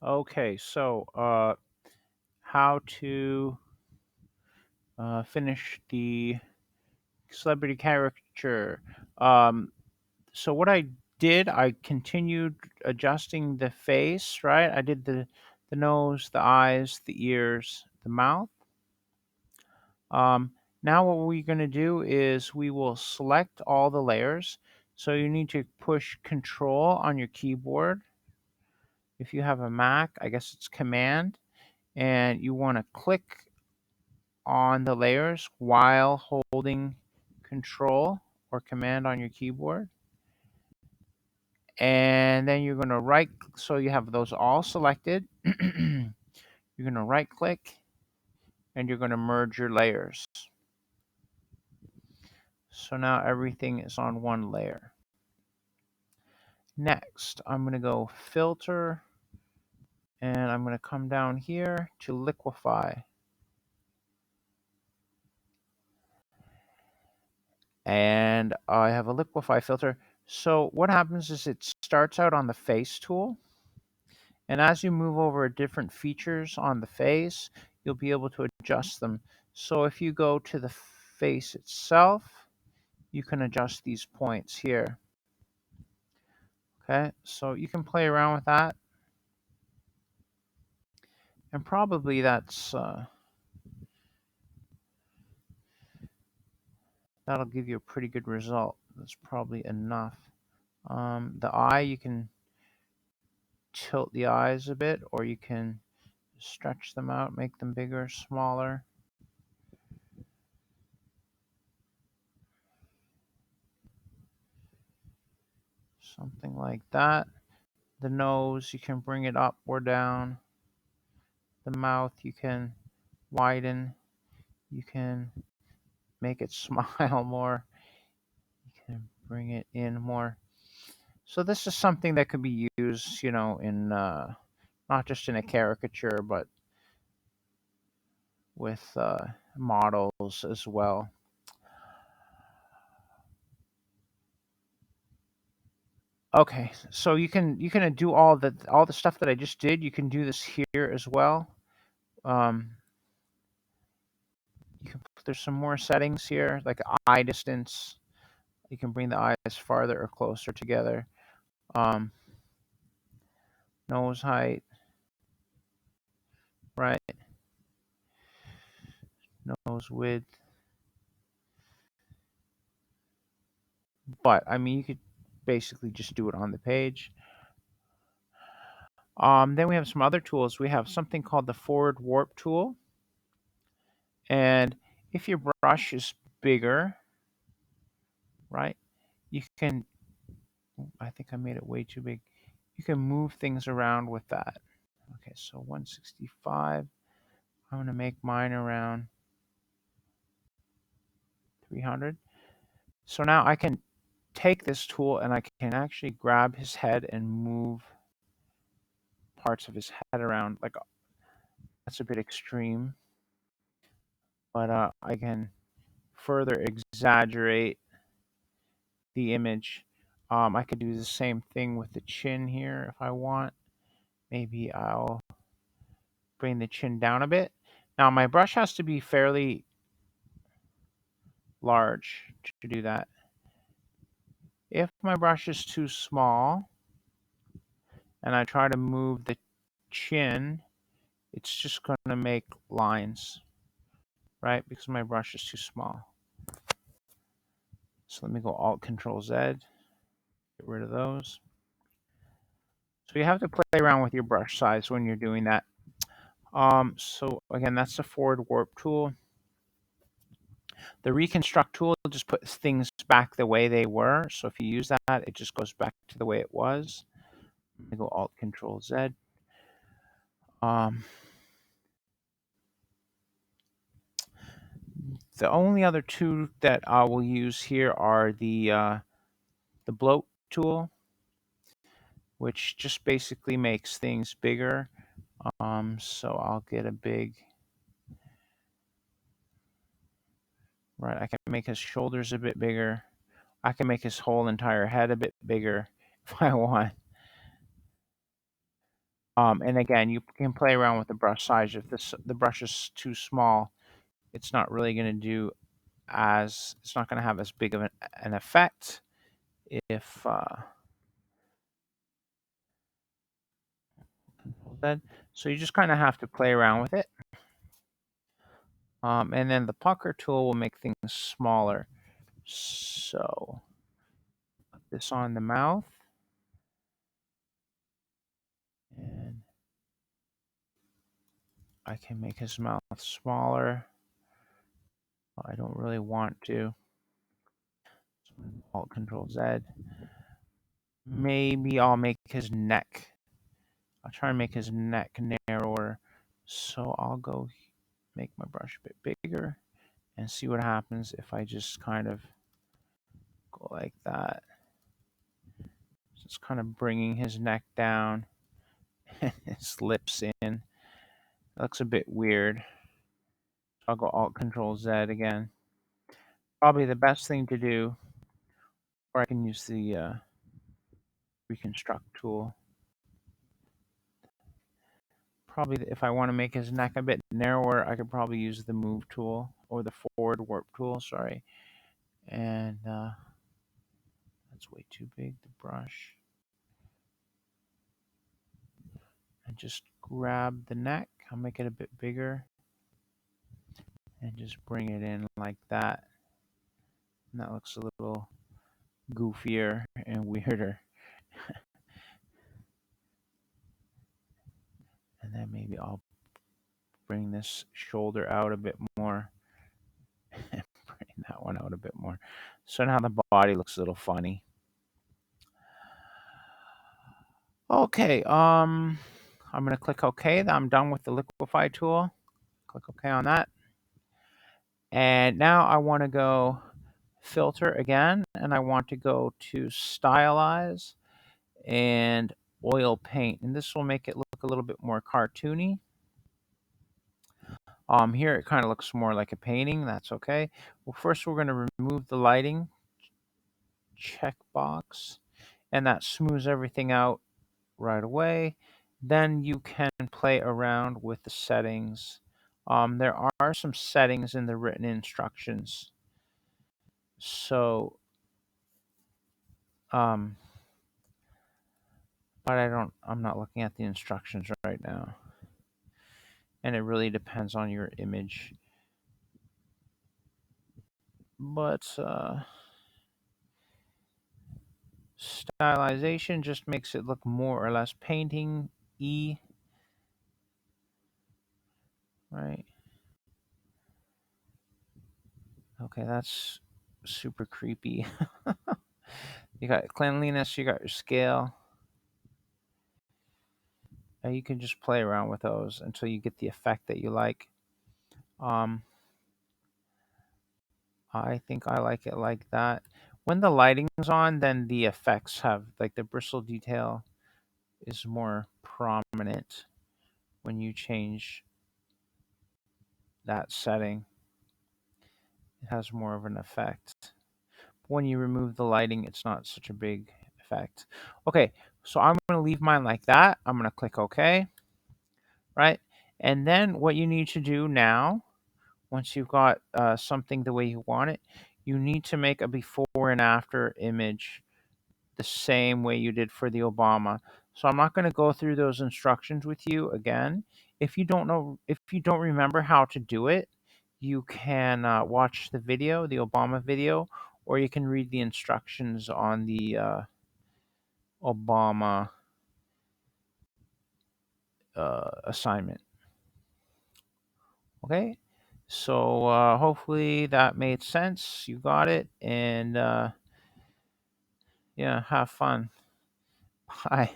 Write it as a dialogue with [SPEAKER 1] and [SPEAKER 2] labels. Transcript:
[SPEAKER 1] Okay, so how to finish the celebrity caricature. Um, so what I did, I continued adjusting the face, right? I did the nose, the eyes, the ears, the mouth. Um, Now what we're going to do is we will select all the layers. So you need to push Control on your keyboard. If you have a Mac, I guess it's Command, and you want to click on the layers while holding Control or Command on your keyboard. And then you're going to right, so you have those all selected. You're going to right click and you're going to merge your layers. So now everything is on one layer. Next, I'm going to go Filter, and I'm going to come down here to Liquify. And I have a Liquify filter. So what happens is it starts out on the face tool. And as you move over different features on the face, you'll be able to adjust them. So if you go to the face itself, you can adjust these points here. Okay, so you can play around with that. And probably that'll give you a pretty good result. That's probably enough. The eye, you can tilt the eyes a bit, or you can stretch them out, make them bigger, smaller. Something like that. The nose, you can bring it up or down. The mouth, you can widen. You can make it smile more. You can bring it in more. So this is something that could be used, in not just in a caricature, but with models as well. Okay, so you can do all the stuff that I just did. You can do this here as well. Um, there's some more settings here, like eye distance. You can bring the eyes farther or closer together. Um, Nose height, right? Nose width. But I mean, you could basically just do it on the page. Then we have some other tools. We have something called the forward warp tool. And if your brush is bigger, right, you can, I think I made it way too big. You can move things around with that. Okay, so 165. I'm going to make mine around 300. So now I can take this tool and I can actually grab his head and move parts of his head around. Like, that's a bit extreme, but I can further exaggerate the image. I could do the same thing with the chin here if I want. Maybe I'll bring the chin down a bit. Now my brush has to be fairly large to do that. If my brush is too small and I try to move the chin, it's just going to make lines, right? Because my brush is too small. So let me go Alt Control Z, get rid of those. So you have to play around with your brush size when you're doing that. So again, that's the forward warp tool. The reconstruct tool just puts things back the way they were. So if you use that, it just goes back to the way it was. Let me go Alt Control Z. Um, the only other two that I will use here are the bloat tool, which just basically makes things bigger. So I'll get a big, right, I can make his shoulders a bit bigger. I can make his whole entire head a bit bigger if I want. And again, you can play around with the brush size. If the brush is too small, it's not really going to do it's not going to have as big of an effect. If then, so you just kind of have to play around with it. And then the pucker tool will make things smaller. So put this on the mouth, and I can make his mouth smaller. I don't really want to. Alt Control Z. Maybe I'll make his neck. I'll try and make his neck narrower. So I'll go make my brush a bit bigger and see what happens if I just kind of go like that. Just kind of bringing his neck down and his lips in. It looks a bit weird. I'll go Alt Control Z again. Probably the best thing to do, or I can use the reconstruct tool. Probably if I want to make his neck a bit narrower, I could probably use the move tool or the forward warp tool, sorry. And that's way too big, the brush. And just grab the neck, I'll make it a bit bigger. And just bring it in like that. And that looks a little goofier and weirder. And then maybe I'll bring this shoulder out a bit more. And bring that one out a bit more. So now the body looks a little funny. Okay, I'm gonna click OK. I'm done with the liquify tool. Click OK on that. And now I want to go filter again, and I want to go to stylize and oil paint, and this will make it look a little bit more cartoony. Here it kind of looks more like a painting. That's okay. Well, first we're going to remove the lighting checkbox, and that smooths everything out right away. Then you can play around with the settings. There are some settings in the written instructions. So, but I'm not looking at the instructions right now. And it really depends on your image. But stylization just makes it look more or less painting-y, right? Okay, that's super creepy. You got cleanliness, you got your scale. And you can just play around with those until you get the effect that you like. I think I like it like that. When the lighting's on, then the effects have, like the bristle detail is more prominent when you change that setting. It has more of an effect. When you remove the lighting, it's not such a big effect. Okay, so I'm going to leave mine like that. I'm going to click OK, right? And then what you need to do now, once you've got something the way you want it, you need to make a before and after image the same way you did for the Obama. So I'm not going to go through those instructions with you again. If you don't remember how to do it, you can watch the video, the Obama video, or you can read the instructions on the Obama assignment. Okay, so hopefully that made sense. You got it, and yeah, have fun. Bye.